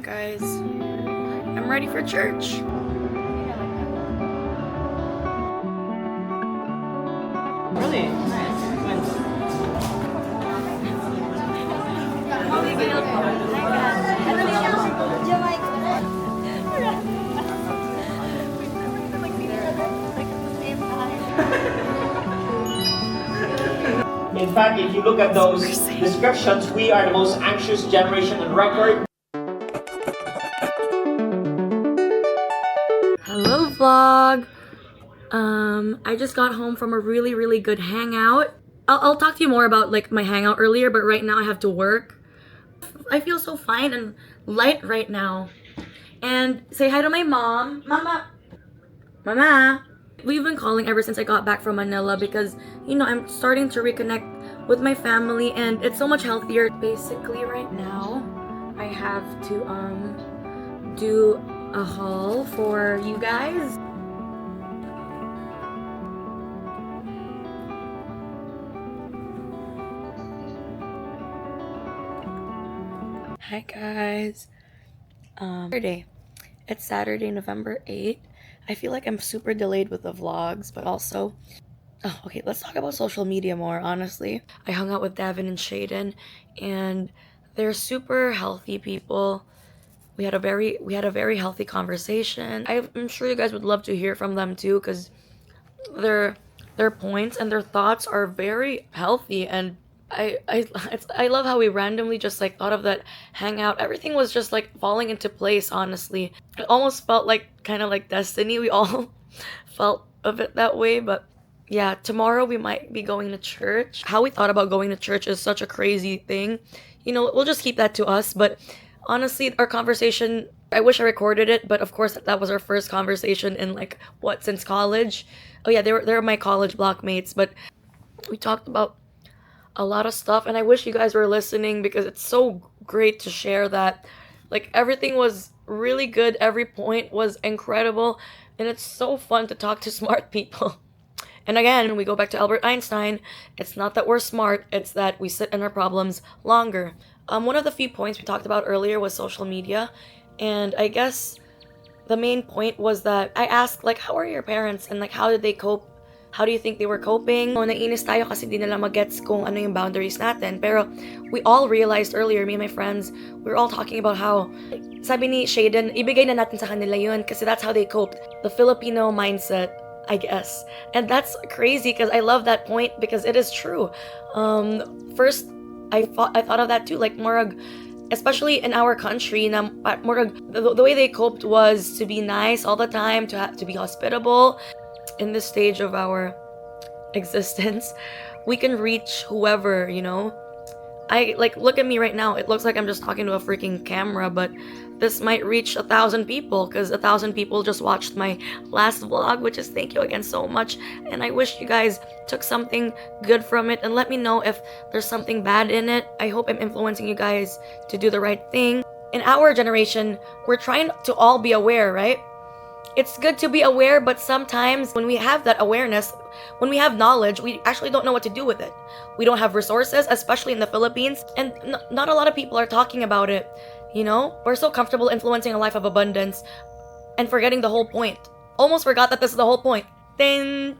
Guys, I'm ready for church. Really? In fact, if you look at those descriptions, we are the most anxious generation on record. Hello vlog. I just got home from a really good hangout. I'll talk to you more about like my hangout earlier, but right now I have to work. I feel so fine and light right now. And say hi to my mom. Mama. We've been calling ever since I got back from Manila because, you know, I'm starting to reconnect with my family and it's so much healthier. Basically right now, I have to do a haul for you guys. Hi guys. Saturday. It's Saturday, November 8th. I feel like I'm super delayed with the vlogs, but also okay, let's talk about social media more, honestly. I hung out with Devin and Shaden and they're super healthy people. We had a very healthy conversation. I'm sure you guys would love to hear from them too, because their points and their thoughts are very healthy, and I love how we randomly just like thought of that hangout. Everything was just like falling into place, honestly. It almost felt like kind of like destiny. We all felt of it that way, but yeah, tomorrow we might be going to church. How we thought about going to church is such a crazy thing. You know, we'll just keep that to us, but honestly, our conversation, I wish I recorded it, but of course that was our first conversation in like what, since college. Oh yeah, they're my college blockmates, but we talked about a lot of stuff and I wish you guys were listening because it's so great to share that. Like everything was really good, every point was incredible, and it's so fun to talk to smart people. And again, we go back to Albert Einstein. It's not that we're smart, it's that we sit in our problems longer. One of the few points we talked about earlier was social media, and I guess the main point was that I asked like, how are your parents and like how did they cope? How do you think they were coping? So, naiinis tayo kasi di nila magets kung ano yung boundaries natin. Pero we all realized earlier, me and my friends, we were all talking about how, sabi ni Shaden, ibigay na natin sa kanila yun kasi that's how they coped. The Filipino mindset, I guess. And that's crazy because I love that point because it is true. First, I thought of that too, like murag, especially in our country, na murag, the way they coped was to be nice all the time, to be hospitable. In this stage of our existence, we can reach whoever, you know. I like, look at me right now, it looks like I'm just talking to a freaking camera, but this might reach 1,000 people because 1,000 people just watched my last vlog, which is thank you again so much. And I wish you guys took something good from it and let me know if there's something bad in it. I hope I'm influencing you guys to do the right thing. In our generation, we're trying to all be aware, right? It's good to be aware, but sometimes when we have that awareness, when we have knowledge, we actually don't know what to do with it. We don't have resources, especially in the Philippines, and not a lot of people are talking about it, you know? We're so comfortable influencing a life of abundance and forgetting the whole point. Almost forgot that this is the whole point. Then.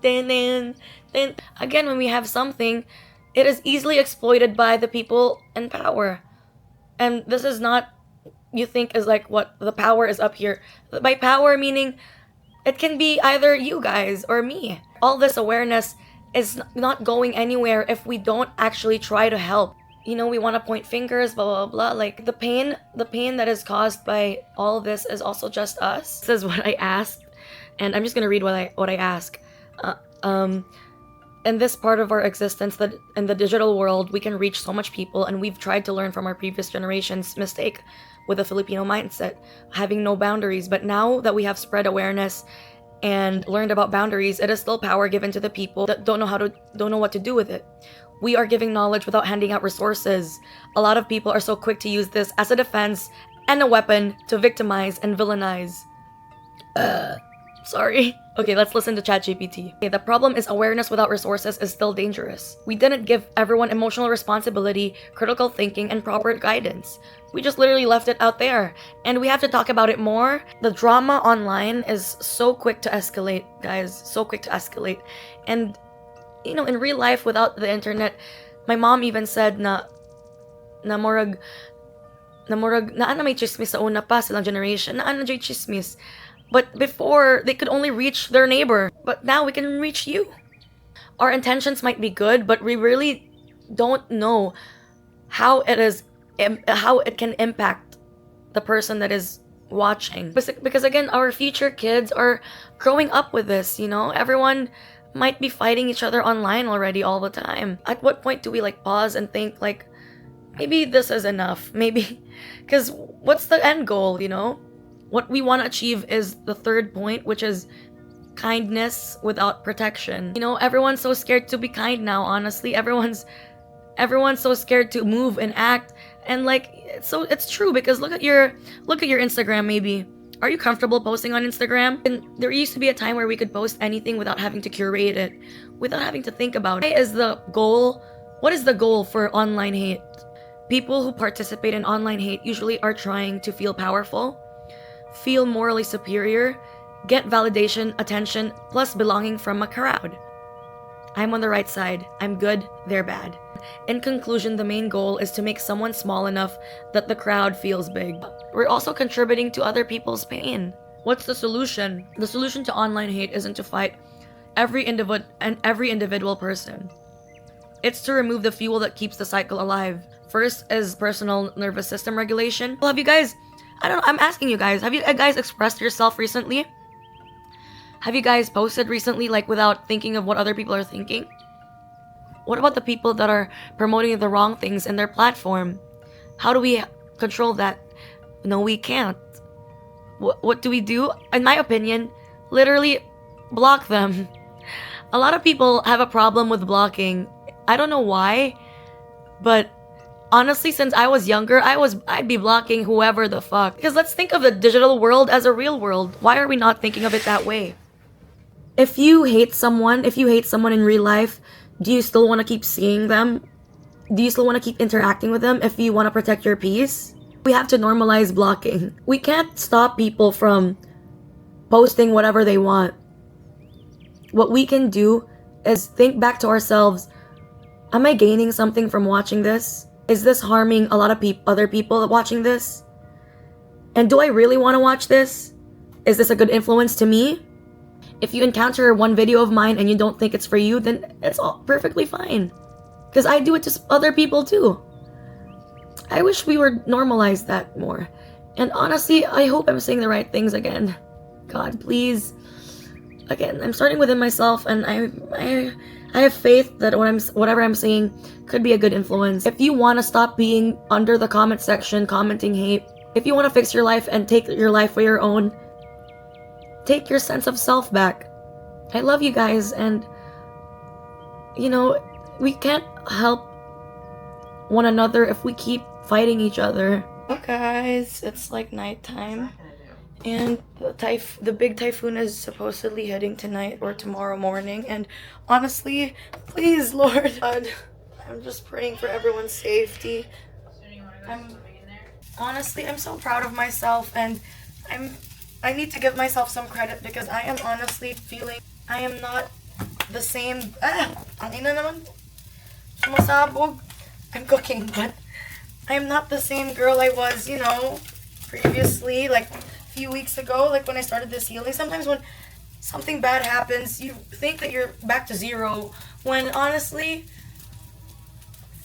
Again, when we have something, it is easily exploited by the people in power. And this is not, you think, is like what the power is up here. By power meaning it can be either you guys or me. All this awareness is not going anywhere if we don't actually try to help. You know, we want to point fingers, blah blah blah. Like the pain that is caused by all of this is also just us. This is what I asked, and I'm just gonna read what I ask. In this part of our existence, that in the digital world, we can reach so much people, and we've tried to learn from our previous generation's mistake with a Filipino mindset, having no boundaries. But now that we have spread awareness and learned about boundaries, it is still power given to the people that don't know what to do with it. We are giving knowledge without handing out resources. A lot of people are so quick to use this as a defense and a weapon to victimize and villainize. Sorry. Okay, let's listen to ChatGPT. Okay, the problem is awareness without resources is still dangerous. We didn't give everyone emotional responsibility, critical thinking, and proper guidance. We just literally left it out there. And we have to talk about it more. The drama online is so quick to escalate, guys. So quick to escalate. And, you know, in real life, without the internet, my mom even said na murag may chismis sa una pa silang generation, na jay chismis. But before, they could only reach their neighbor. But now we can reach you. Our intentions might be good, but we really don't know how it can impact the person that is watching. Because again, our future kids are growing up with this, you know? Everyone might be fighting each other online already all the time. At what point do we like pause and think like, maybe this is enough? Maybe, because what's the end goal, you know? What we want to achieve is the third point, which is kindness without protection. You know, everyone's so scared to be kind now, honestly. Everyone's so scared to move and act. And like, so it's true, because look at your Instagram maybe. Are you comfortable posting on Instagram? And there used to be a time where we could post anything without having to curate it, without having to think about it. What is the goal for online hate? People who participate in online hate usually are trying to feel powerful, feel morally superior, get validation, attention, plus belonging from a crowd. I'm on the right side. I'm good, they're bad. In conclusion, the main goal is to make someone small enough that the crowd feels big. We're also contributing to other people's pain. What's the solution? The solution to online hate isn't to fight every individual person. It's to remove the fuel that keeps the cycle alive. First is personal nervous system regulation. Well, I'm asking you guys, have you guys expressed yourself recently? Have you guys posted recently, like, without thinking of what other people are thinking? What about the people that are promoting the wrong things in their platform? How do we control that? No, we can't. What do we do? In my opinion, literally block them. A lot of people have a problem with blocking. I don't know why, but honestly, since I was younger, I'd be blocking whoever the fuck. Because let's think of the digital world as a real world. Why are we not thinking of it that way? If you hate someone in real life, do you still want to keep seeing them? Do you still want to keep interacting with them if you want to protect your peace? We have to normalize blocking. We can't stop people from posting whatever they want. What we can do is think back to ourselves. Am I gaining something from watching this? Is this harming a lot of other people watching this? And do I really want to watch this? Is this a good influence to me? If you encounter one video of mine and you don't think it's for you, then it's all perfectly fine. Because I do it to other people too. I wish we would normalize that more. And honestly, I hope I'm saying the right things again. God, please. Again, I'm starting within myself, and I have faith that whatever I'm saying could be a good influence. If you want to stop being under the comment section commenting hate, if you want to fix your life and take your life for your own, take your sense of self back. I love you guys, and you know, we can't help one another if we keep fighting each other. Hey guys, it's like nighttime, and the big typhoon is supposedly heading tonight or tomorrow morning, and honestly, please, Lord God, I'm just praying for everyone's safety. I'm so proud of myself, and I need to give myself some credit, because I am honestly feeling I am not the same. Ang ina naman. Sumasabog. I'm cooking, but I am not the same girl I was, you know, previously, like a few weeks ago, like when I started this healing. Sometimes when something bad happens, you think that you're back to zero, when honestly,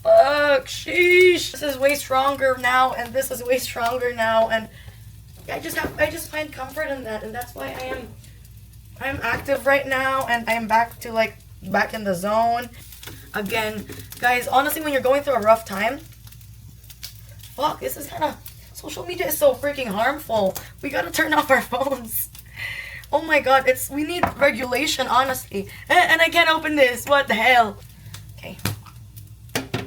fuck, sheesh, this is way stronger now, and this is way stronger now, and I just find comfort in that, and that's why I'm active right now, and I'm back in the zone. Again, guys, honestly, when you're going through a rough time, fuck, this is social media is so freaking harmful. We gotta turn off our phones. Oh my god, we need regulation, honestly. And I can't open this, what the hell? Okay.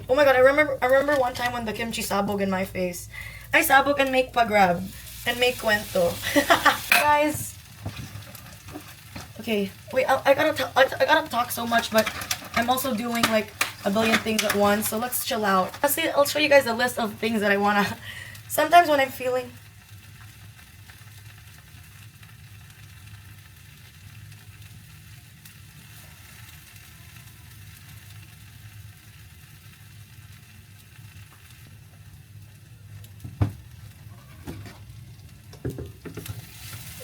Oh my god, I remember one time when the kimchi sabog in my face. I sabog and make pagrab. And make kwento. Guys. Okay, wait, I gotta talk so much, but I'm also doing like a billion things at once, so let's chill out. I'll show you guys a list of things that I wanna... Sometimes when I'm feeling...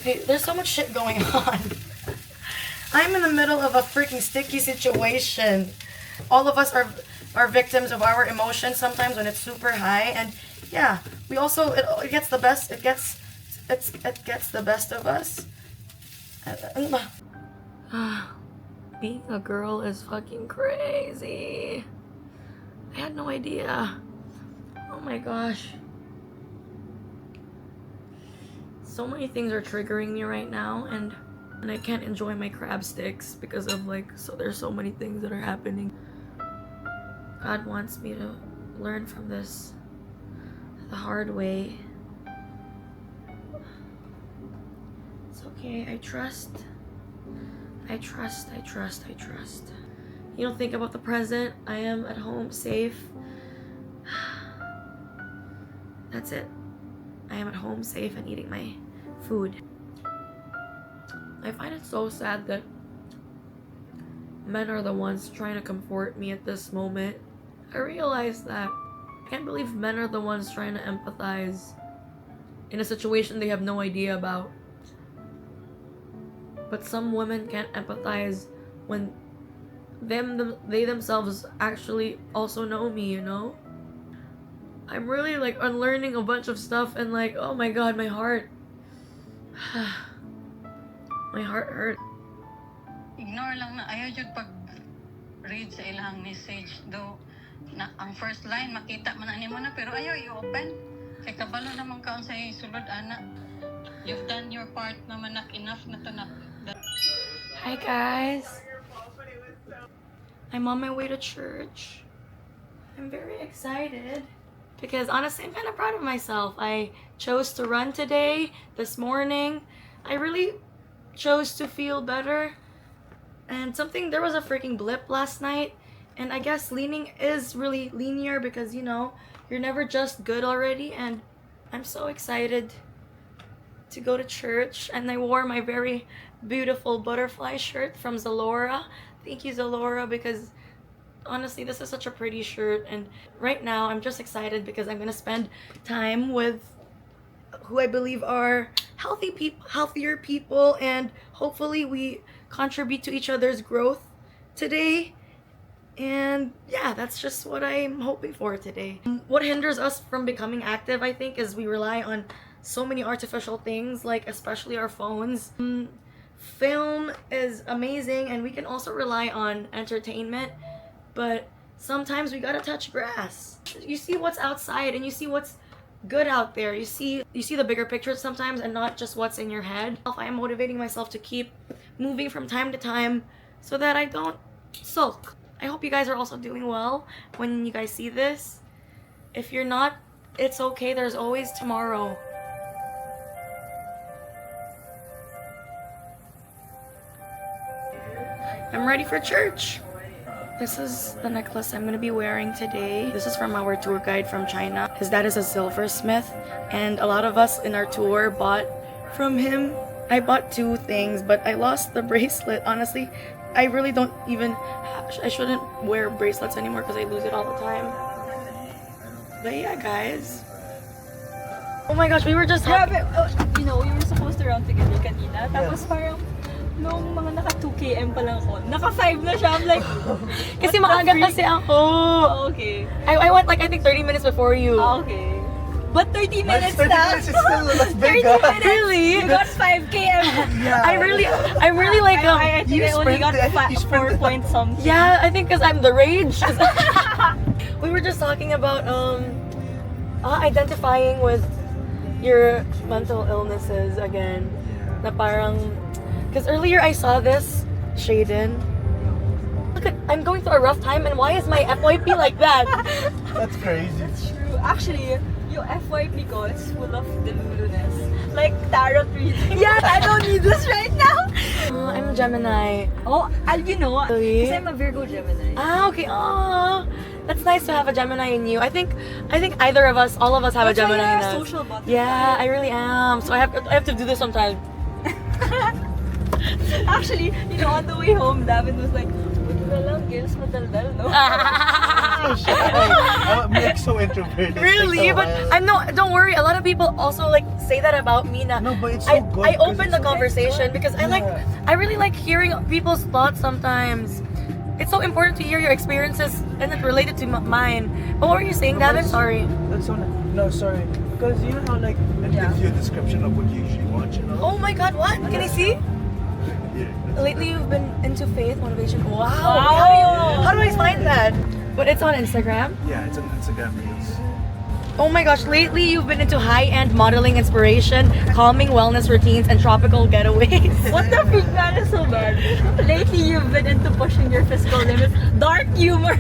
Okay, there's so much shit going on. I'm in the middle of a freaking sticky situation. All of us are victims of our emotions sometimes when it's super high, and yeah, we also it gets the best. It gets the best of us. Being a girl is fucking crazy. I had no idea. Oh my gosh. So many things are triggering me right now, and I can't enjoy my crab sticks because of there's so many things that are happening. God wants me to learn from this the hard way. It's okay, I trust. You don't think about the present. I am at home, safe. That's it. I am at home, safe, and eating my food. I find it so sad that men are the ones trying to comfort me at this moment. I realize that. I can't believe men are the ones trying to empathize in a situation they have no idea about. But some women can't empathize when they themselves actually also know me, you know? I'm really like unlearning a bunch of stuff, and like, oh my god, my heart. My heart hurt. Ignore lang na ayaw jud pag-read sa ilang message. Though, na, ang first line, makita man ani mo na, pero ayaw i-open. Kaya kabalo naman ka sa sulod, ana. You've done your part naman, enough na to na. Hi guys. I'm on my way to church. I'm very excited because honestly, I'm kind of proud of myself. I chose to run today, this morning. I really chose to feel better, and there was a freaking blip last night, and I guess leaning is really linear because, you know, you're never just good already, and I'm so excited to go to church. And I wore my very beautiful butterfly shirt from Zalora. Thank you, Zalora, because honestly, this is such a pretty shirt, and right now I'm just excited because I'm gonna spend time with who I believe are healthier people, and hopefully we contribute to each other's growth today. And yeah, that's just what I'm hoping for today. What hinders us from becoming active, I think, is we rely on so many artificial things, like especially our phones. Film is amazing, and we can also rely on entertainment, but sometimes we gotta touch grass. You see what's outside, and you see what's good out there. You see the bigger picture sometimes, and not just what's in your head. I am motivating myself to keep moving from time to time so that I don't sulk. I hope you guys are also doing well when you guys see this. If you're not, it's okay. There's always tomorrow. I'm ready for church. This is the necklace I'm gonna be wearing today. This is from our tour guide from China. His dad is a silversmith, and a lot of us in our tour bought from him. I bought 2 things, but I lost the bracelet. Honestly, I really don't even... I shouldn't wear bracelets anymore because I lose it all the time. But yeah, guys. Oh my gosh, we were just... You know, we were supposed to run together kanina. Tapos parang, nung mga naka 2 km pa lang ako, naka 5 na siya. I'm like, kasi maaga kasi ako. Okay. I went like, I think 30 minutes before you. Okay. But 30 minutes 30 na. minutes is still that's big. 30 minutes. Really? You got 5 km. Yeah. I'm really like I think I only got you 4 point something. yeah, I think because I'm the rage. We were just talking about identifying with your mental illnesses again. Na parang, because earlier I saw this, Shaden. Look at, I'm going through a rough time, and why is my FYP like that? That's crazy. True. Actually, yung FYP ko is full of deluluness. Like tarot reading. Yeah, I don't need this right now. I'm I'm Gemini. Oh, you know, Really? because I'm a Virgo Gemini. Ah, okay. Oh, that's nice to have a Gemini in you. I think either of us, all of us have That's a why Gemini you're in a us. social butterfly. Yeah, I really am. So I have to do this sometimes. Actually, you know, on the way home, David was like, "Buti na lang, girls madaldal, no?" So shy. I'm like so introverted. Really? But I'm not. Don't worry. A lot of people also like say that about me. Na No, but it's so good. I 'cause open it's the so- conversation because Yeah. I really like hearing people's thoughts sometimes. It's so important to hear your experiences and it related to mine. But what were you saying, No, Davin? but Sorry. That's so no, sorry. Because you know how like it gives you a description of what you usually watch, you know? Oh my God! What? Can I see? Yeah. Lately, you've been into faith, motivation. Wow. Wow. How do I find that? But it's on Instagram. Yeah, it's on Instagram Reels. Oh my gosh, lately you've been into high-end modeling inspiration, calming wellness routines, and tropical getaways. What the freak, man, is so bad. Lately, you've been into pushing your physical limits, dark humor,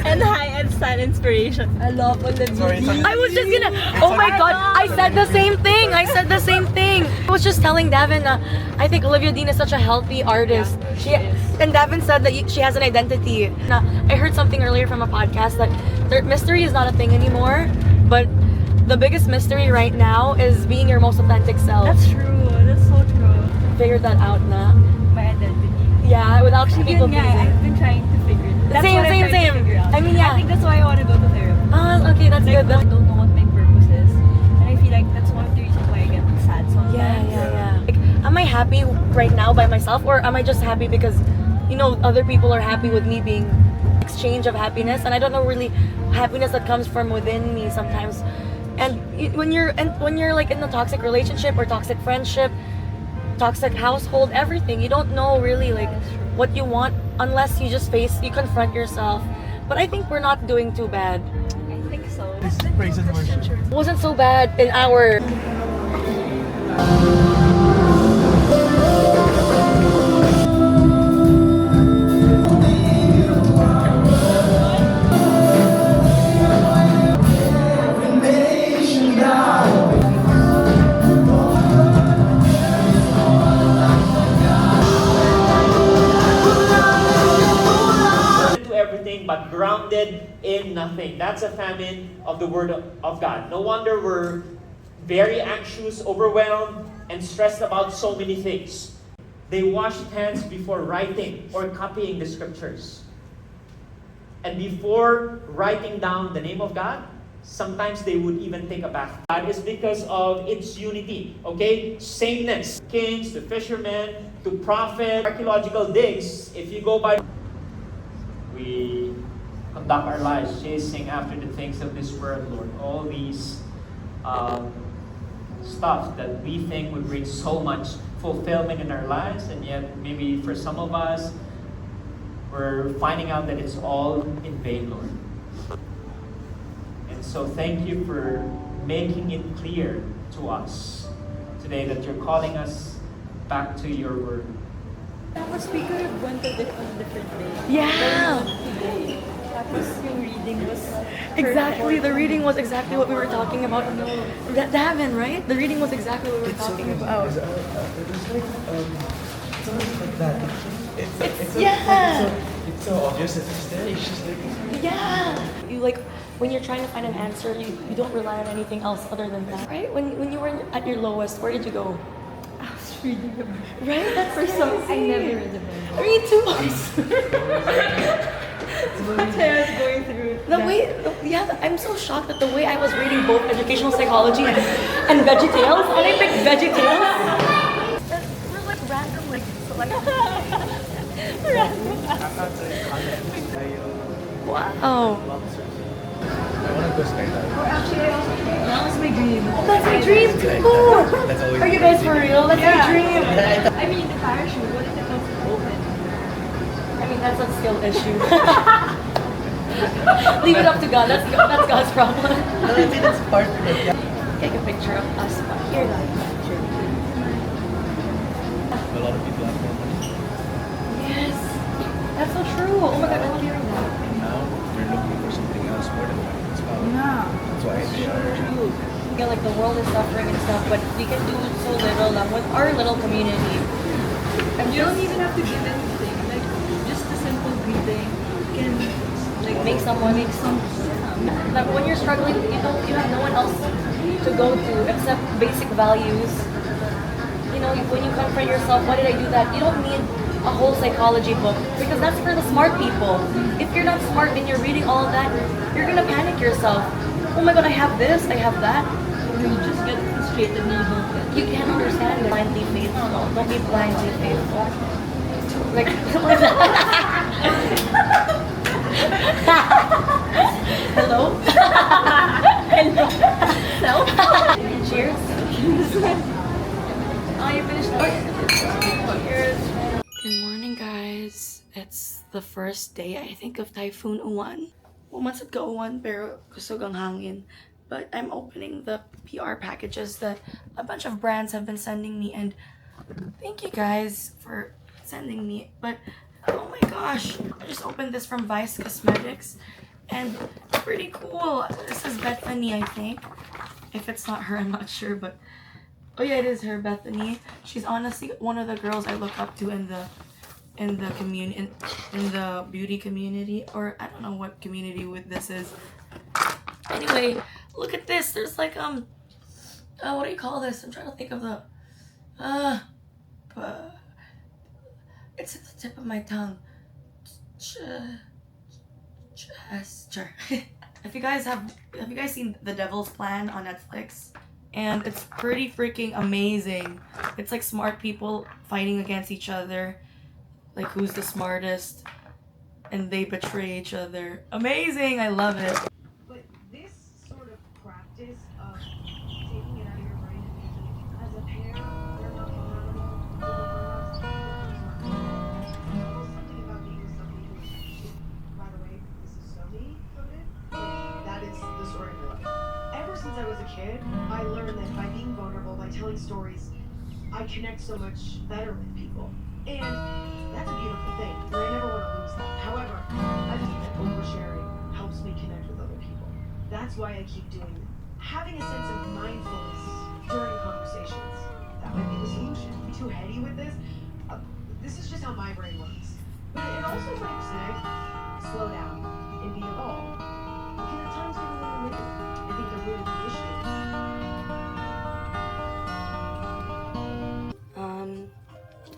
and high-end style inspiration. I love all the Sorry, it's on- I was just gonna. Oh my God! I said the same thing. I was just telling Davin. I think Olivia Dean is such a healthy artist. she is. And Davin said that she has an identity. I heard something earlier from a podcast that mystery is not a thing anymore. But the biggest mystery right now is being your most authentic self. That's true. That's so true. Figured that out, na. My identity. Yeah, without people Yun nga, pleasing. I've been trying to figure it. That's Same, what I'm same, trying to same. figure out. I mean, yeah. I think that's why I want to go to therapy. Ah, okay, that's Like, good. I don't know what my purpose is, and I feel like that's one of the reasons why I get sad sometimes. Yeah. Like, am I happy right now by myself, or am I just happy because, you know, other people are happy with me being exchange of happiness, and I don't know really happiness that comes from within me sometimes. And when you're like in a toxic relationship or toxic friendship, toxic household, everything, you don't know really like what you want unless you just you confront yourself. But I think we're not doing too bad. I think so. This is praise and worship. It wasn't so bad in our. To everything but grounded in nothing. That's a famine of the Word of God. No wonder we're very anxious, overwhelmed, and stressed about so many things. They washed hands before writing or copying the scriptures. And before writing down the name of God, sometimes they would even take a bath. That is because of its unity, okay? Sameness. Kings, to fishermen, to prophet, archaeological digs. If you go by, we conduct our lives chasing after the things of this world, Lord. All these stuff that we think would bring so much fulfillment in our lives, and yet maybe for some of us, we're finding out that it's all in vain, Lord. And so thank you for making it clear to us today that you're calling us back to your word. Tapos we could have went on a different day. Yeah. Today. Tapos yung reading was Exactly, the reading was exactly what we were talking about. Davin, right? The reading was exactly what we were talking about. It's like something like that. It's so obvious that it's there. It's just like Yeah. You like when you're trying to find an answer, you don't rely on anything else other than that, right? When you were at your lowest, where did you go? I was reading the book. Right? That's For some, I crazy. never read the Bible. Me too. That's why I was going through I'm so shocked at the way I was reading both educational psychology and VeggieTales, and I picked VeggieTales. We're like random, like wow. I want to go skydiving. That was my dream. That's my dream too. That's always Are you guys for real? That's my dream. I mean, the parachute, what if it was open? I mean, that's a skill issue. Leave it up to God. That's God's problem. No, I think that's part of it. Yeah. Take a picture of us here, guys. A lot of people have more money. Yes, that's so true. Oh my God, I love hearing that. And now they're looking for something else more than money. It's power. That's why they are. True. Yeah, like the world is suffering and stuff, but we can do so little with our little community. You don't even have to give anything. Like, just a simple greeting can, like, Make someone. Like when you're struggling, you have no one else to go to except basic values. You know, when you confront yourself, why did I do that? You don't need a whole psychology book because that's for the smart people. If you're not smart and you're reading all of that, you're gonna panic yourself. Oh my god, I have this, I have that. you just get frustrated and you don't get You can't understand it. Blindly faithful. Don't be blindly faithful. Like, like that. Hello? Hello? Self? Cheers. Oh, you finished? Oh, cheers. Good morning, guys. It's the first day, I think, of Typhoon Uwan. Umansat ka uwan, pero kusog ang hangin. But I'm opening the PR packages that a bunch of brands have been sending me, and thank you guys for sending me. But oh my gosh, I just opened this from Vice Cosmetics, and pretty cool. This is Bethany, I think. If it's not her, I'm not sure, but oh yeah, it is her, Bethany. She's honestly one of the girls I look up to in the community, in the beauty community, or I don't know what community with this is. Anyway, look at this. There's like what do you call this? I'm trying to think of the it's at the tip of my tongue. Gesture. Have you guys seen The Devil's Plan on Netflix? And it's pretty freaking amazing. It's like smart people fighting against each other. Like who's the smartest, and they betray each other. Amazing! I love it. But this sort of practice of taking it out of your brain and using it as a parent, they're not compatible. Almost something about being with somebody who is, by the way, this is so me coded. That is the story of my life. Ever since I was a kid, I learned that by being vulnerable, by telling stories, I connect so much better with people. And that's a beautiful thing, and I never want to lose that. However, I think that oversharing helps me connect with other people. That's why I keep doing it. Having a sense of mindfulness during conversations, that might be the solution. Be too heady with this. This is just how my brain works. But it also might say, slow down and be evolved. You can at times get a little weird. I think the root of the issue.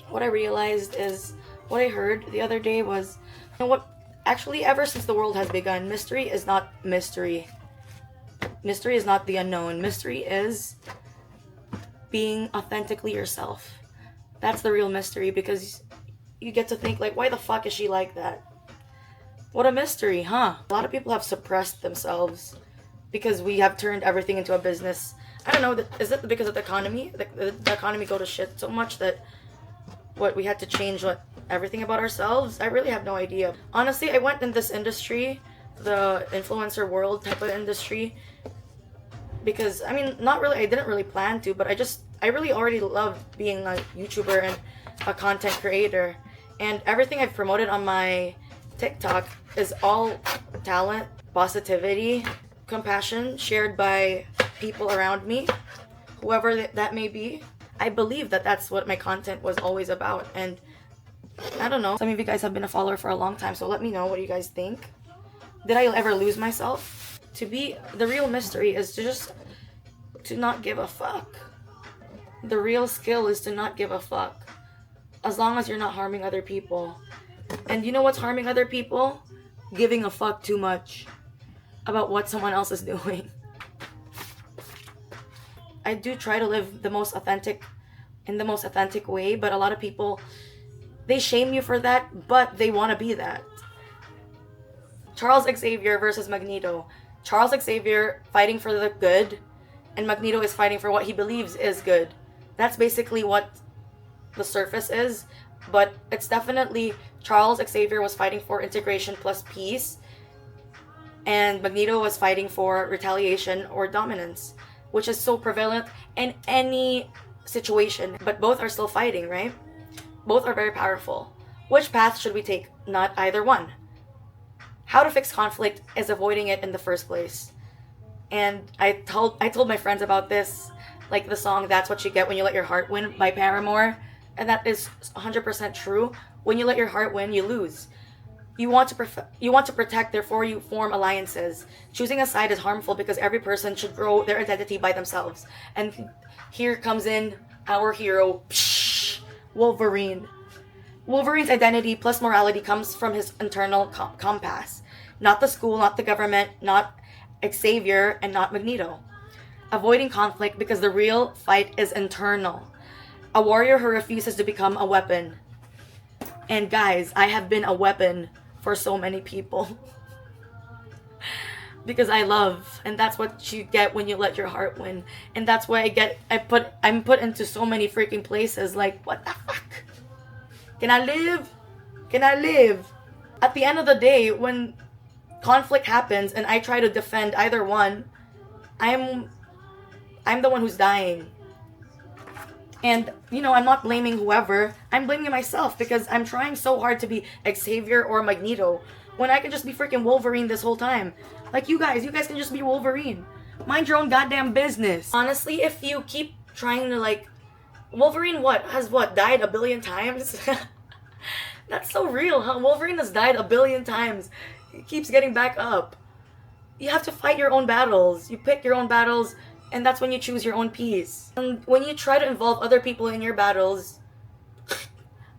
What I realized is, what I heard the other day was, you know what, actually ever since the world has begun, mystery is not mystery. Mystery is not the unknown. Mystery is being authentically yourself. That's the real mystery, because you get to think like, why the fuck is she like that? What a mystery, huh? A lot of people have suppressed themselves because we have turned everything into a business. I don't know, is it because of the economy? The economy go to shit so much that we had to change everything about ourselves? I really have no idea. Honestly, I went in this industry, the influencer world type of industry, because I mean, not really, I didn't really plan to, but I really already love being a YouTuber and a content creator, and everything I've promoted on my TikTok is all talent, positivity, compassion shared by people around me, whoever that may be. I believe that that's what my content was always about, and I don't know, some of you guys have been a follower for a long time, so let me know what you guys think. Did I ever lose myself? To be, the real mystery is to not give a fuck. The real skill is to not give a fuck, as long as you're not harming other people. And you know what's harming other people? Giving a fuck too much about what someone else is doing. I do try to live in the most authentic way, but a lot of people, they shame you for that, but they want to be that. Charles Xavier versus Magneto. Charles Xavier fighting for the good, and Magneto is fighting for what he believes is good. That's basically what the surface is, but it's definitely Charles Xavier was fighting for integration plus peace, and Magneto was fighting for retaliation or dominance, which is so prevalent in any situation. But both are still fighting, right? Both are very powerful. Which path should we take? Not either one. How to fix conflict is avoiding it in the first place. And I told my friends about this, like the song "That's What You Get When You Let Your Heart Win" by Paramore. and that is 100% true. When you let your heart win, you lose. You want to protect, therefore you form alliances. Choosing a side is harmful because every person should grow their identity by themselves. And here comes in our hero, Wolverine. Wolverine's identity plus morality comes from his internal compass. Not the school, not the government, not Xavier, and not Magneto. Avoiding conflict because the real fight is internal. A warrior who refuses to become a weapon. And guys, I have been a weapon for so many people. Because I love, and that's what you get when you let your heart win. And that's why I'm put into so many freaking places. Like, what the fuck? Can I live? Can I live? At the end of the day, when conflict happens and I try to defend either one, I'm the one who's dying. And, you know, I'm not blaming whoever. I'm blaming myself because I'm trying so hard to be Xavier or Magneto when I can just be freaking Wolverine this whole time. Like you guys can just be Wolverine. Mind your own goddamn business. Honestly, if you keep trying to like... Wolverine has died a billion times? That's so real, huh? Wolverine has died a billion times. He keeps getting back up. You have to fight your own battles. You pick your own battles, and that's when you choose your own peace. And when you try to involve other people in your battles,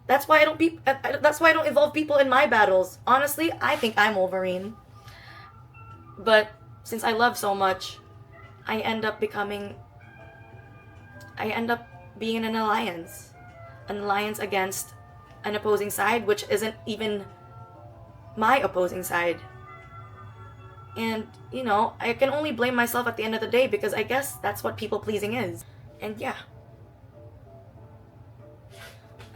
that's why I don't involve people in my battles. Honestly, I think I'm Wolverine. But since I love so much, I end up being in an alliance against an opposing side, which isn't even my opposing side. And, you know, I can only blame myself at the end of the day because I guess that's what people pleasing is. And yeah.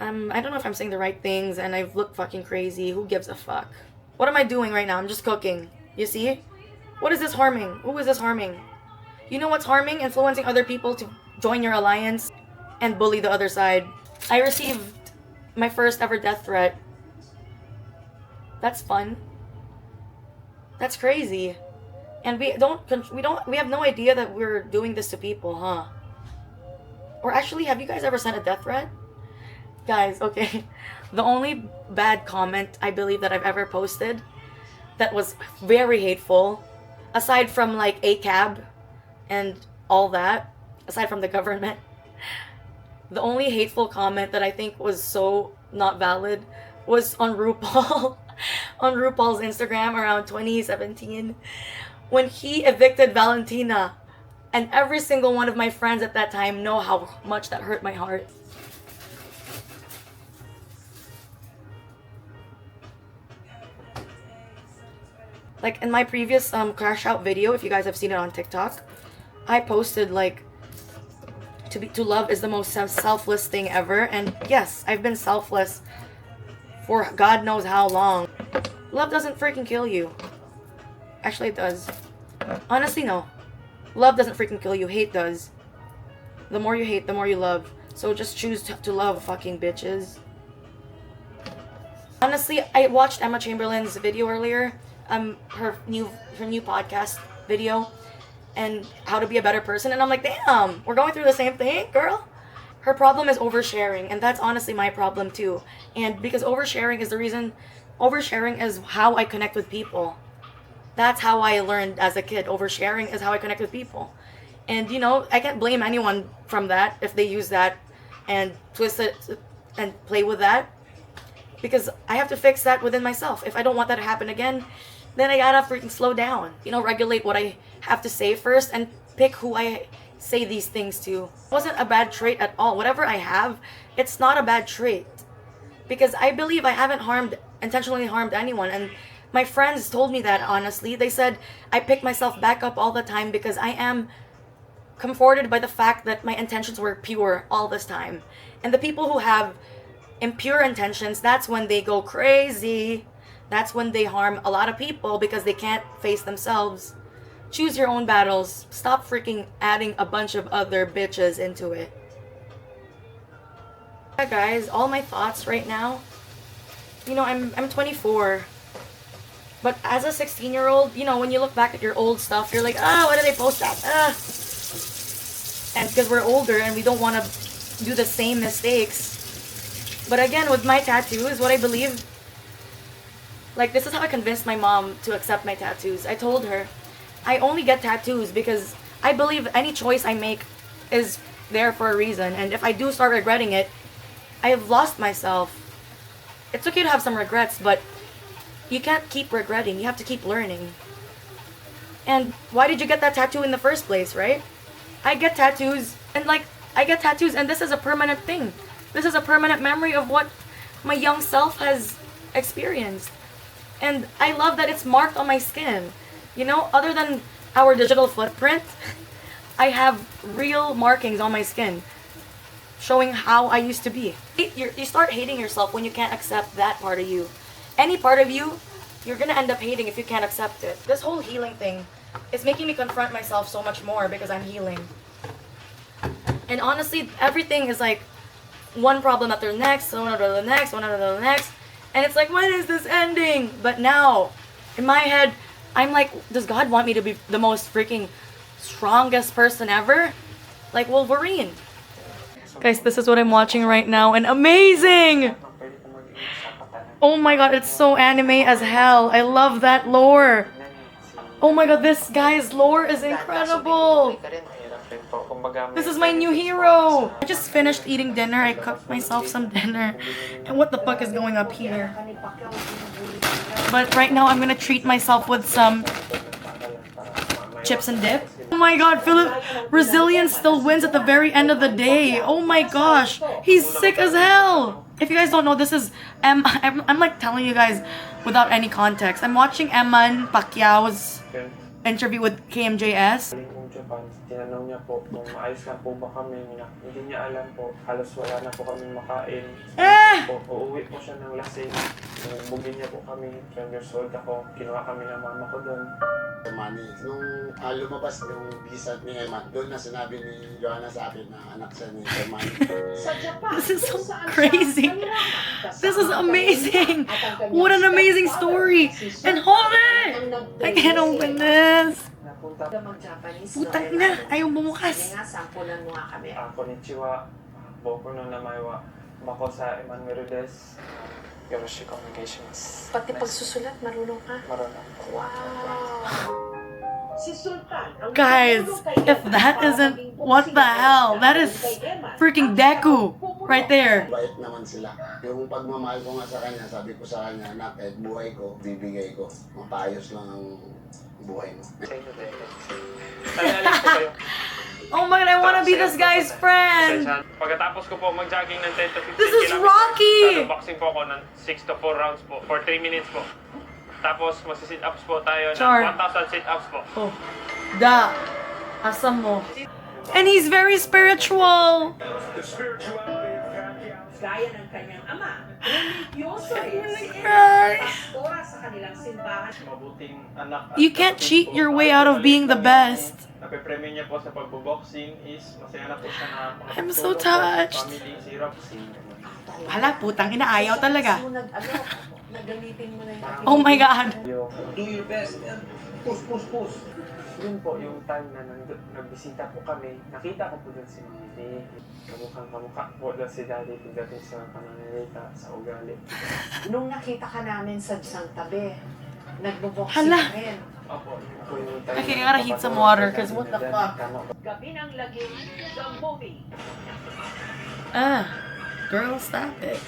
I don't know if I'm saying the right things and I've looked fucking crazy. Who gives a fuck? What am I doing right now? I'm just cooking. You see? What is this harming? Who is this harming? You know what's harming? Influencing other people to join your alliance and bully the other side. I received my first ever death threat. That's fun. That's crazy. And we have no idea that we're doing this to people, huh? Or actually, have you guys ever sent a death threat? Guys, okay. The only bad comment I believe that I've ever posted that was very hateful, aside from like ACAB and all that, aside from the government, the only hateful comment that I think was so not valid was on RuPaul. On RuPaul's Instagram around 2017 when he evicted Valentina, and every single one of my friends at that time know how much that hurt my heart. Like in my previous crash out video, if you guys have seen it on TikTok, I posted like to love is the most selfless thing ever, and yes, I've been selfless for God knows how long. Love doesn't freaking kill you. Actually, it does. Honestly, no. Love doesn't freaking kill you. Hate does. The more you hate, the more you love. So just choose to love, fucking bitches. Honestly, I watched Emma Chamberlain's video earlier. Her new podcast video. And how to be a better person. And I'm like, damn, we're going through the same thing, girl. Her problem is oversharing, and that's honestly my problem too. And because oversharing is how I connect with people. That's how I learned as a kid. Oversharing is how I connect with people. And you know, I can't blame anyone from that if they use that and twist it and play with that. Because I have to fix that within myself. If I don't want that to happen again, then I gotta freaking slow down. You know, regulate what I have to say first and pick who I say these things to. It wasn't a bad trait at all. Whatever I have, it's not a bad trait. Because I believe I haven't intentionally harmed anyone. And my friends told me that, honestly. They said I pick myself back up all the time because I am comforted by the fact that my intentions were pure all this time. And the people who have impure intentions, that's when they go crazy. That's when they harm a lot of people because they can't face themselves. Choose your own battles. Stop freaking adding a bunch of other bitches into it. Yeah, guys, all my thoughts right now. You know, I'm 24. But as a 16-year-old, you know, when you look back at your old stuff, you're like, why did they post that? And because we're older and we don't want to do the same mistakes, But again, with my tattoos, what I believe, like, this is how I convinced my mom to accept my tattoos. I told her, I only get tattoos because I believe any choice I make is there for a reason. And if I do start regretting it, I have lost myself. It's okay to have some regrets, but you can't keep regretting. You have to keep learning. And why did you get that tattoo in the first place, right? I get tattoos, and this is a permanent thing. This is a permanent memory of what my young self has experienced. And I love that it's marked on my skin. You know, other than our digital footprint, I have real markings on my skin showing how I used to be. You start hating yourself when you can't accept that part of you. Any part of you, you're gonna end up hating if you can't accept it. This whole healing thing is making me confront myself so much more because I'm healing. And honestly, everything is like one problem after the next, one after the next, one after the next. And it's like, when is this ending? But now, in my head, I'm like, does God want me to be the most freaking strongest person ever? Like Wolverine. Guys, this is what I'm watching right now, and amazing! Oh my god, it's so anime as hell. I love that lore. Oh my god, this guy's lore is incredible. This is my new hero. I just finished eating dinner. I cooked myself some dinner. And what the fuck is going up here? But right now, I'm gonna treat myself with some chips and dip. Oh my god, Resilience still wins at the very end of the day. Oh my gosh, he's sick as hell. If you guys don't know, this is I'm like telling you guys without any context. I'm watching Pacquiao's interview with KMJS. Tinanong niya po kung maayos na po ba kami. Hindi niya alam po. Halos wala na po kami makain. Uuwi po siya ng lasing. Bugin niya po kami. 12 years old ako. Kinuha kami ng mama ko doon. Nung lumabas yung visa ni Emma, doon na sinabi ni Joanna sa akin na anak siya ni Manny. This is so crazy. This is amazing. What an amazing story. And hold it! I can't open this. Putang ina, ayaw bumukas. Konnichiwa. Boku no namae wa Mako sa Emmanueles. Yoroshi Communications. Pati pagsusulat, marunong ka? Marunong. Wow! Guys, if that isn't, what the hell? That is freaking Deku right there. Bait naman sila. Yung pagmamahal ko nga sa kanya, sabi ko sa kanya, anak, kahit buhay ko, bibigay ko. Mapayos lang ang buhay mo. Oh my god, I wanna be this guy's friend! Pagkatapos ko po mag-jogging ng 10 to 15 This is Rocky! Boxing po ako ng 6 to 4 rounds po, for 3 minutes po. Tapos mag-sit-ups po tayo ng 1,000 sit-ups po. Oh, da. Asam mo. And he's very spiritual! Gaya ng kanyang ama, religyoso rin si Cry. pastora sa kanilang simbahan. Mabuting anak. You can't cheat your way out of being the best. Nape-premium niya po sa pagbo-boxing is masaya na po siya na I'm so touched. family, sirap. Hala, putang ina, ayaw talaga. Nagamitin mo na yung Oh my god. Do your best and push. Yun po, yung time na nagbisita po kami, nakita ko po doon si Mami. Kamukha po doon si Daddy pagdating sa pananalita, sa ugali. Nung nakita ka namin sa isang tabi, nagbo-boxing Hala. ka rin. Opo, yun po yung time. Okay, I gotta heat some water, cause what the fuck? Gabi ng laging the movie. Girl, stop it.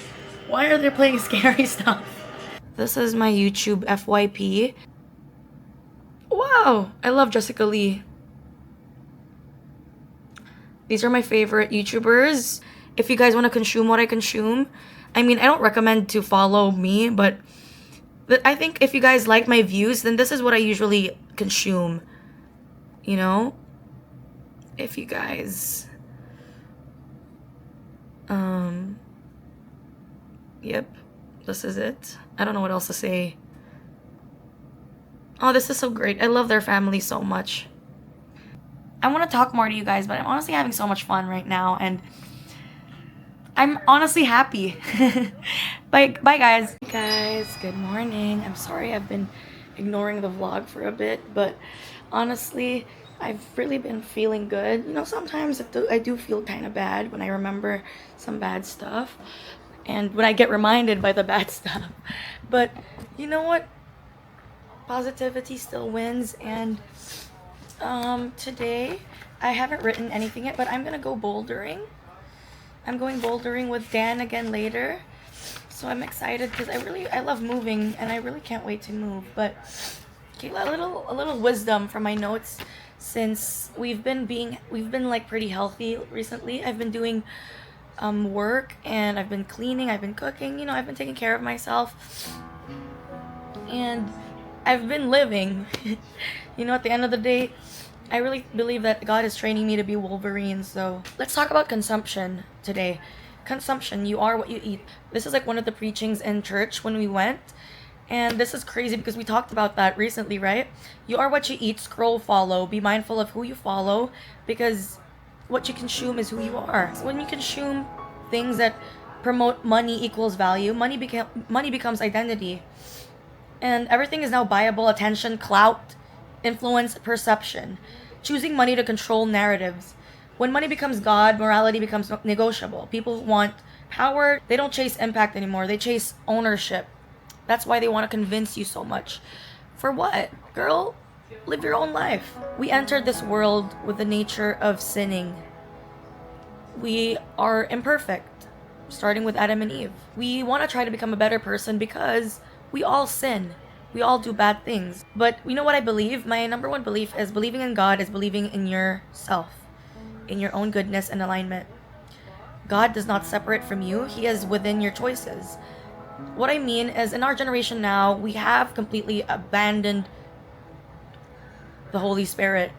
Why are they playing scary stuff? This is my YouTube FYP. Wow, I love Jessica Lee. These are my favorite YouTubers. If you guys want to consume what I consume, I mean, I don't recommend to follow me, but I think if you guys like my views, then this is what I usually consume. You know? If you guys... Yep. This is it. I don't know what else to say. Oh, this is so great. I love their family so much. I want to talk more to you guys, but I'm honestly having so much fun right now, and I'm honestly happy. Bye guys. Hey guys, good morning. I'm sorry I've been ignoring the vlog for a bit, but honestly, I've really been feeling good. You know, sometimes I do feel kind of bad when I remember some bad stuff. and when I get reminded by the bad stuff. But you know what? Positivity still wins, and today I haven't written anything yet, but I'm gonna go bouldering. I'm going bouldering with Dan again later. So I'm excited because I love moving, and I really can't wait to move. But okay, a little wisdom from my notes. Since we've been like pretty healthy recently, I've been doing work, and I've been cleaning, I've been cooking, you know, I've been taking care of myself, and I've been living. You know, at the end of the day, I really believe that God is training me to be Wolverine. So let's talk about consumption today. Consumption, you are what you eat. This is like one of the preachings in church when we went, and this is crazy because we talked about that recently, right? You are what you eat. Scroll follow. Be mindful of who you follow, because what you consume is who you are. So when you consume things that promote money equals value, money becomes identity, and everything is now buyable. Attention, clout, influence, perception. Choosing money to control narratives. When money becomes God, morality becomes negotiable. People want power. They don't chase impact anymore. They chase ownership. That's why they want to convince you so much. For what? Girl, live your own life. We entered this world with the nature of sinning. We are imperfect, starting with Adam and Eve. We want to try to become a better person because we all sin. We all do bad things. But you know what I believe? My number one belief is believing in God is believing in yourself, in your own goodness and alignment. God does not separate from you. He is within your choices. What I mean is, in our generation now, we have completely abandoned the Holy Spirit.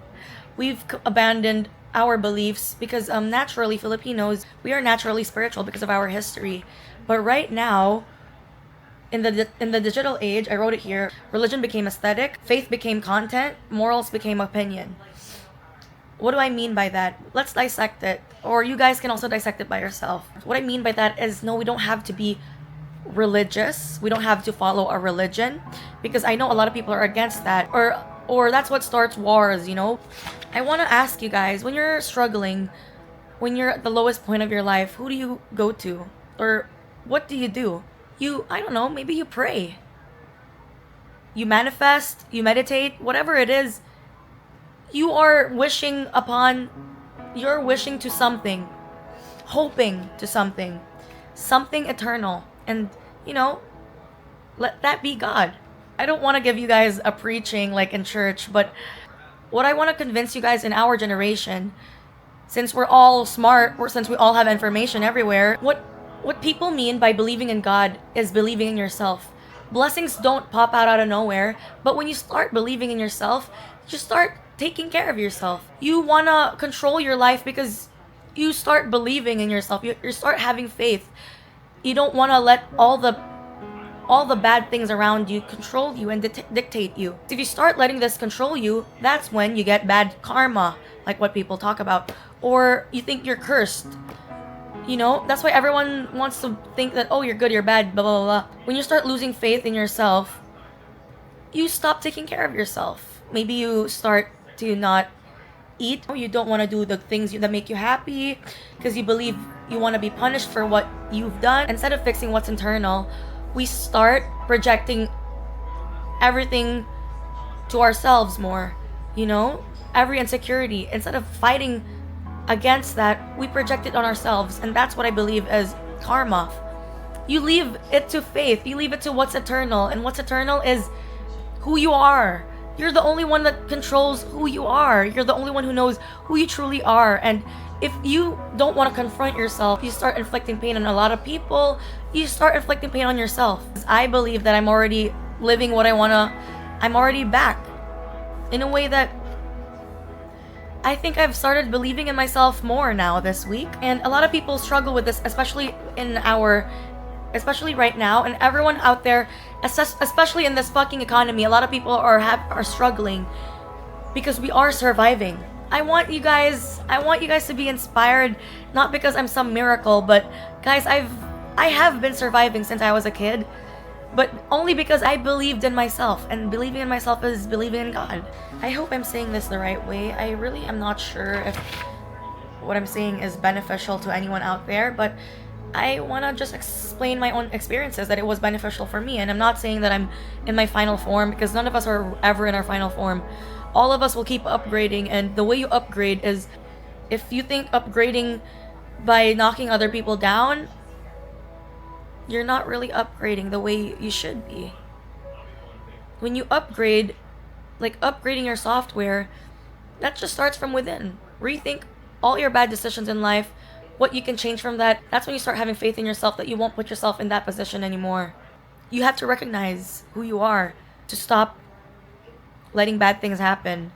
We've abandoned our beliefs because naturally, Filipinos, we are naturally spiritual because of our history. But right now, in the digital age, I wrote it here, religion became aesthetic, faith became content, morals became opinion. What do I mean by that? Let's dissect it. Or you guys can also dissect it by yourself. What I mean by that is, no, we don't have to be religious. We don't have to follow a religion, because I know a lot of people are against that. Or that's what starts wars, you know? I want to ask you guys, when you're struggling, when you're at the lowest point of your life, who do you go to? Or what do? I don't know, maybe you pray. You manifest, you meditate, whatever it is. You're wishing to something, hoping to something eternal. And, you know, let that be God. I don't want to give you guys a preaching like in church, but what I want to convince you guys in our generation, since we're all smart, or since we all have information everywhere, what people mean by believing in God is believing in yourself. Blessings don't pop out of nowhere, but when you start believing in yourself, you start taking care of yourself. You want to control your life because you start believing in yourself. You start having faith. You don't want to let all the bad things around you control you and dictate you. If you start letting this control you, that's when you get bad karma, like what people talk about. Or you think you're cursed. You know, that's why everyone wants to think that, oh, you're good, you're bad, blah, blah, blah. When you start losing faith in yourself, you stop taking care of yourself. Maybe you start to not eat. You don't want to do the things that make you happy because you believe you want to be punished for what you've done. Instead of fixing what's internal, we start projecting everything to ourselves more. You know, every insecurity, instead of fighting against that, we project it on ourselves. And that's what I believe is karma. You leave it to faith. You leave it to what's eternal. And what's eternal is who you are. You're the only one that controls who you are. You're the only one who knows who you truly are. And if you don't want to confront yourself, you start inflicting pain on a lot of people. You start inflicting pain on yourself. I believe that I'm already living what I want to. I'm already back in a way that I think I've started believing in myself more now this week. And a lot of people struggle with this, especially right now. And everyone out there, especially in this fucking economy, a lot of people are struggling because we are surviving. I want you guys to be inspired, not because I'm some miracle, but guys, I have been surviving since I was a kid, but only because I believed in myself, and believing in myself is believing in God. I hope I'm saying this the right way. I really am not sure if what I'm saying is beneficial to anyone out there, but I want to just explain my own experiences, that it was beneficial for me. And I'm not saying that I'm in my final form, because none of us are ever in our final form. All of us will keep upgrading, and the way you upgrade is, if you think upgrading by knocking other people down, you're not really upgrading the way you should be. When you upgrade, like upgrading your software, that just starts from within. Rethink all your bad decisions in life, what you can change from that. That's when you start having faith in yourself, that you won't put yourself in that position anymore. You have to recognize who you are to stop letting bad things happen.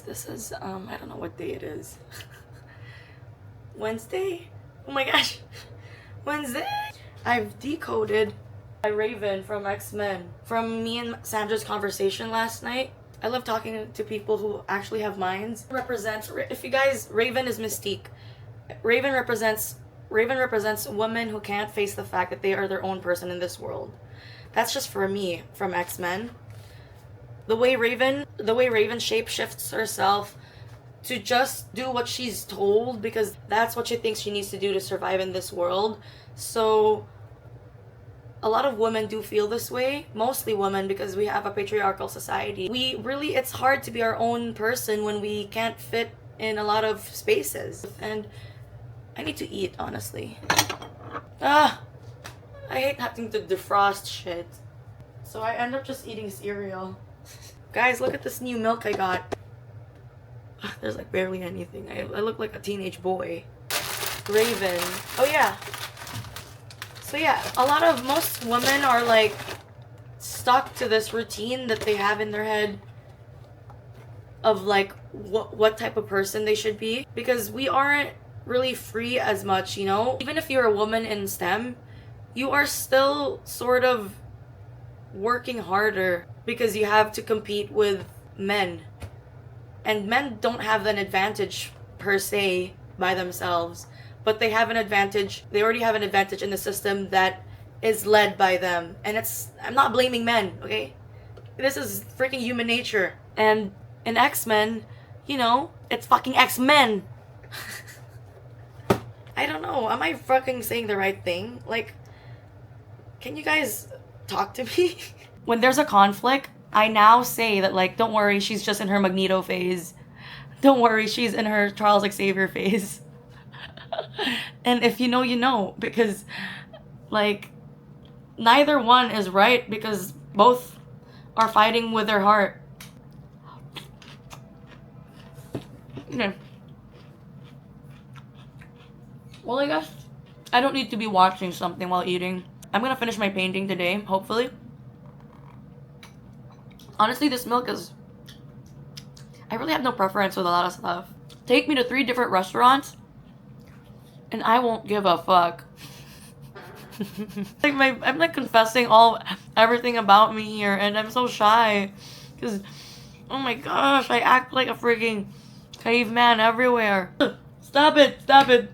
This is I don't know what day it is. Wednesday? Oh my gosh. Wednesday? I've decoded by Raven from X-Men from me and Sandra's conversation last night. I love talking to people who actually have minds. Represents, if you guys, Raven is Mystique. Raven represents women who can't face the fact that they are their own person in this world. That's just for me from X-Men. The way Raven shapeshifts herself to just do what she's told, because that's what she thinks she needs to do to survive in this world. So a lot of women do feel this way, mostly women, because we have a patriarchal society. It's hard to be our own person when we can't fit in a lot of spaces. And I need to eat, honestly. I hate having to defrost shit. So I end up just eating cereal. Guys, look at this new milk I got. There's like barely anything. I look like a teenage boy. Raven. Oh yeah. So yeah, most women are like stuck to this routine that they have in their head of like what type of person they should be, because we aren't really free as much, you know? Even if you're a woman in STEM, you are still sort of working harder because you have to compete with men. And men don't have an advantage per se by themselves, but they have an advantage. They already have an advantage in the system that is led by them. And I'm not blaming men, okay? This is freaking human nature. And in X-Men, you know, it's fucking X-Men. I don't know. Am I fucking saying the right thing? Like, can you guys talk to me? When there's a conflict, I now say that, like, don't worry, she's just in her Magneto phase. Don't worry, she's in her Charles Xavier phase. And if you know, you know. Because, like, neither one is right because both are fighting with their heart. Okay. Well, I guess I don't need to be watching something while eating. I'm gonna finish my painting today, hopefully. Honestly, this milk is... I really have no preference with a lot of stuff. Take me to 3 different restaurants, and I won't give a fuck. Like I'm like confessing everything about me here, and I'm so shy. Because, oh my gosh, I act like a freaking caveman everywhere. Stop it, stop it.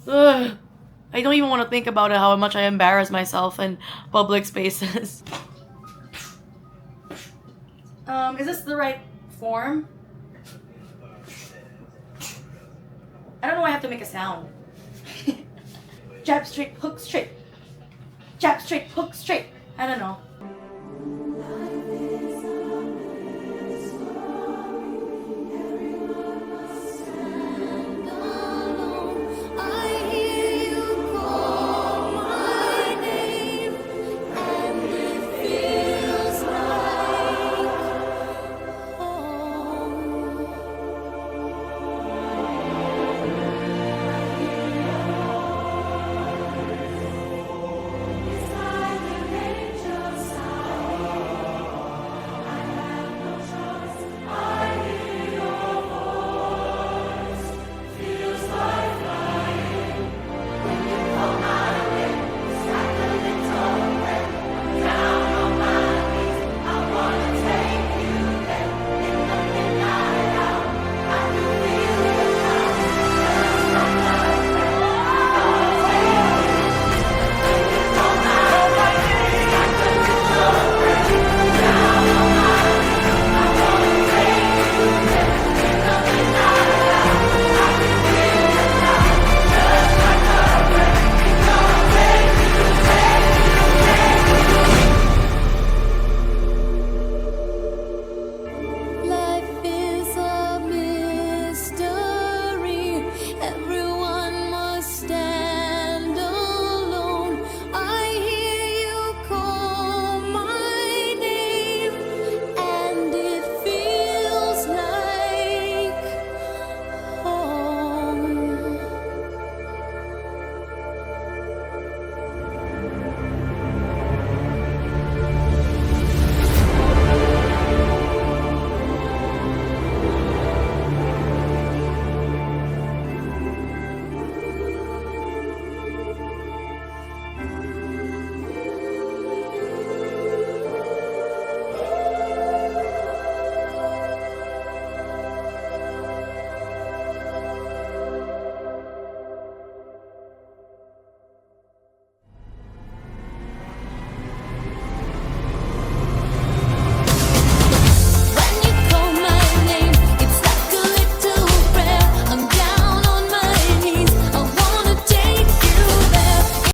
Ugh. I don't even want to think about it, how much I embarrass myself in public spaces. Is this the right form? I don't know why I have to make a sound. Jab straight, hook straight. Jab straight, hook straight. I don't know.